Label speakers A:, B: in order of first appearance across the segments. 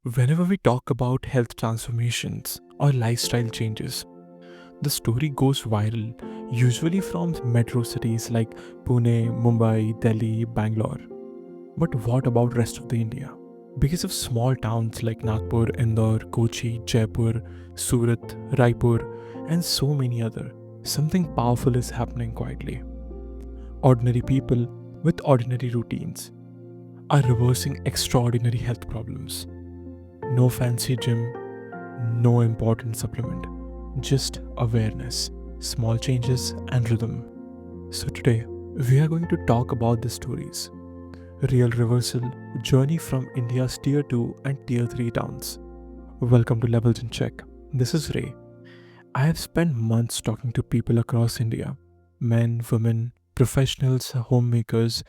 A: Whenever we talk about health transformations or lifestyle changes, the story goes viral, usually from metro cities like Pune, Mumbai, Delhi, Bangalore. But what about rest of the India? Because of small towns like Nagpur, Indore, Kochi, Jaipur, Surat, Raipur, and so many other, something powerful is happening quietly. Ordinary people with ordinary routines are reversing extraordinary health problems. No fancy gym, no important supplement, just awareness, small changes, and rhythm. So, today we are going to talk about the stories real reversal, journey from India's tier 2 and tier 3 towns. Welcome to Levels in Check. This is Ray. I have spent months talking to people across India men, women, professionals, homemakers,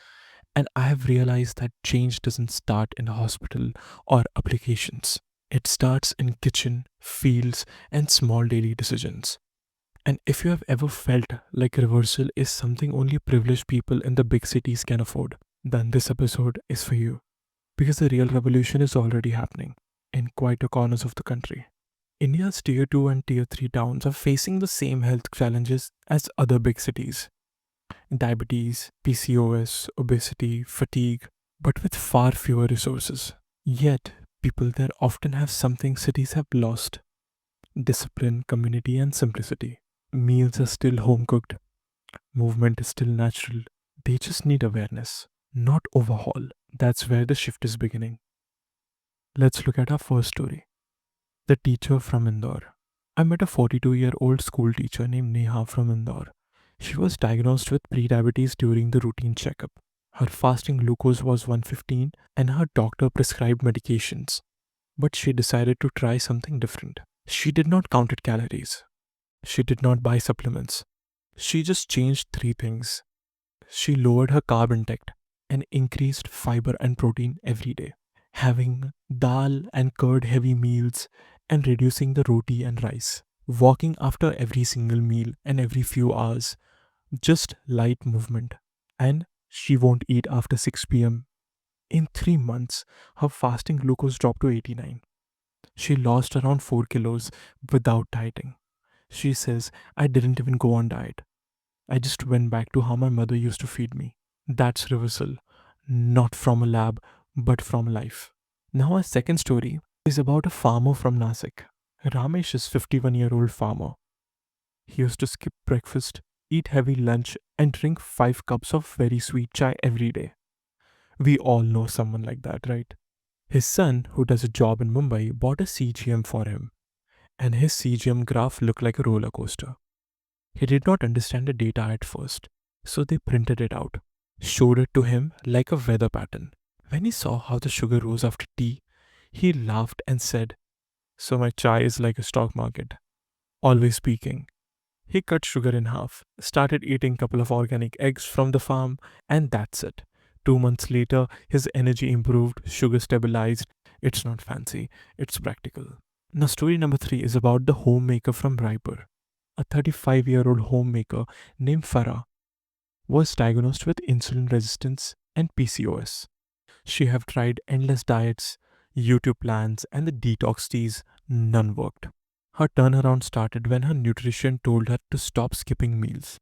A: and I have realized that change doesn't start in a hospital or applications. It starts in kitchen, fields, and small daily decisions. And if you have ever felt like reversal is something only privileged people in the big cities can afford, then this episode is for you. Because the real revolution is already happening in quite a corners of the country. India's tier 2 and tier 3 towns are facing the same health challenges as other big cities diabetes, PCOS, obesity, fatigue, but with far fewer resources. Yet, people there often have something cities have lost discipline, community, and simplicity. Meals are still home cooked, movement is still natural. They just need awareness, not overhaul. That's where the shift is beginning. Let's look at our first story the teacher from Indore. I met a 42-year-old school teacher named Neha from Indore. She was diagnosed with prediabetes during the routine checkup. Her fasting glucose was 115 and her doctor prescribed medications. But she decided to try something different. She did not count calories. She did not buy supplements. She just changed three things. She lowered her carb intake and increased fiber and protein every day, having dal and curd heavy meals and reducing the roti and rice, walking after every single meal and every few hours, just light movement. And she won't eat after 6 p.m. In 3 months, her fasting glucose dropped to 89. She lost around 4 kilos without dieting. She says, I didn't even go on diet. I just went back to how my mother used to feed me. That's reversal, not from a lab, but from life. Now, our second story is about a farmer from Nashik. Ramesh is 51-year-old farmer. He used to skip breakfast, eat heavy lunch, and drink 5 cups of very sweet chai every day. We all know someone like that, right? His son, who does a job in Mumbai, bought a CGM for him, and his CGM graph looked like a roller coaster. He did not understand the data at first, so they printed it out, showed it to him like a weather pattern. When he saw how the sugar rose after tea, he laughed and said, So my chai is like a stock market, always peaking. He cut sugar in half, started eating a couple of organic eggs from the farm, and that's it. 2 months later, his energy improved, sugar stabilized. It's not fancy, it's practical. Now, story number three is about the homemaker from Raipur. A 35-year-old homemaker named Farah was diagnosed with insulin resistance and PCOS. She have tried endless diets, YouTube plans, and the detox teas. None worked. Her turnaround started when her nutrition told her to stop skipping meals.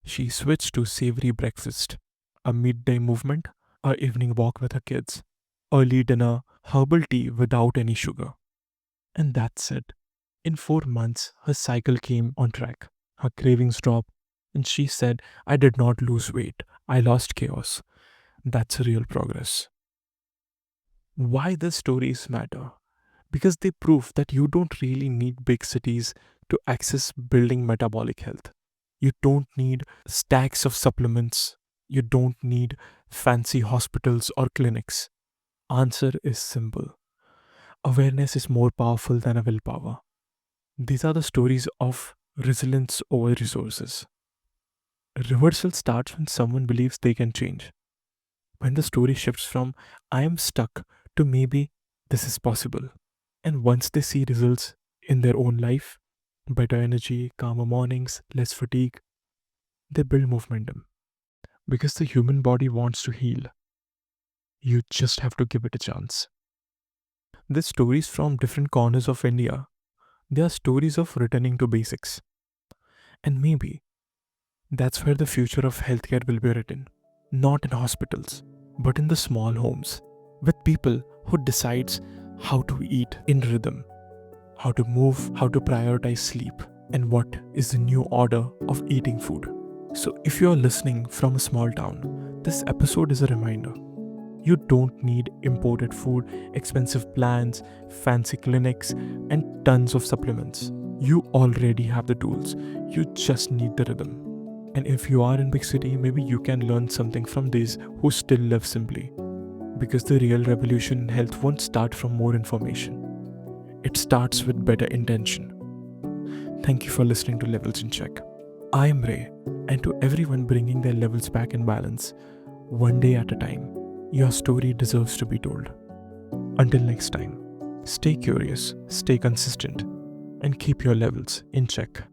A: She switched to savory breakfast, a midday movement, or evening walk with her kids, early dinner, herbal tea without any sugar. And that's it. In 4 months, her cycle came on track. Her cravings dropped, and she said, I did not lose weight. I lost chaos. That's real progress. Why these stories matter? Because they prove that you don't really need big cities to access building metabolic health. You don't need stacks of supplements. You don't need fancy hospitals or clinics. Answer is simple. Awareness is more powerful than a willpower. These are the stories of resilience over resources. Reversal starts when someone believes they can change. When the story shifts from I am stuck to maybe this is possible. And once they see results in their own life, better energy, calmer mornings, less fatigue, they build momentum. Because the human body wants to heal. You just have to give it a chance. They're stories from different corners of India. They are stories of returning to basics. And maybe that's where the future of healthcare will be written. Not in hospitals, but in the small homes, with people who decides how to eat in rhythm, how to move, how to prioritize sleep, and what is the new order of eating food. So if you're listening from a small town, this episode is a reminder. You don't need imported food, expensive plans, fancy clinics, and tons of supplements. You already have the tools. You just need the rhythm. And if you are in big city, maybe you can learn something from these who still live simply. Because the real revolution in health won't start from more information. It starts with better intention. Thank you for listening to Levels in Check. I am Ray, and to everyone bringing their levels back in balance, one day at a time, your story deserves to be told. Until next time, stay curious, stay consistent, and keep your levels in check.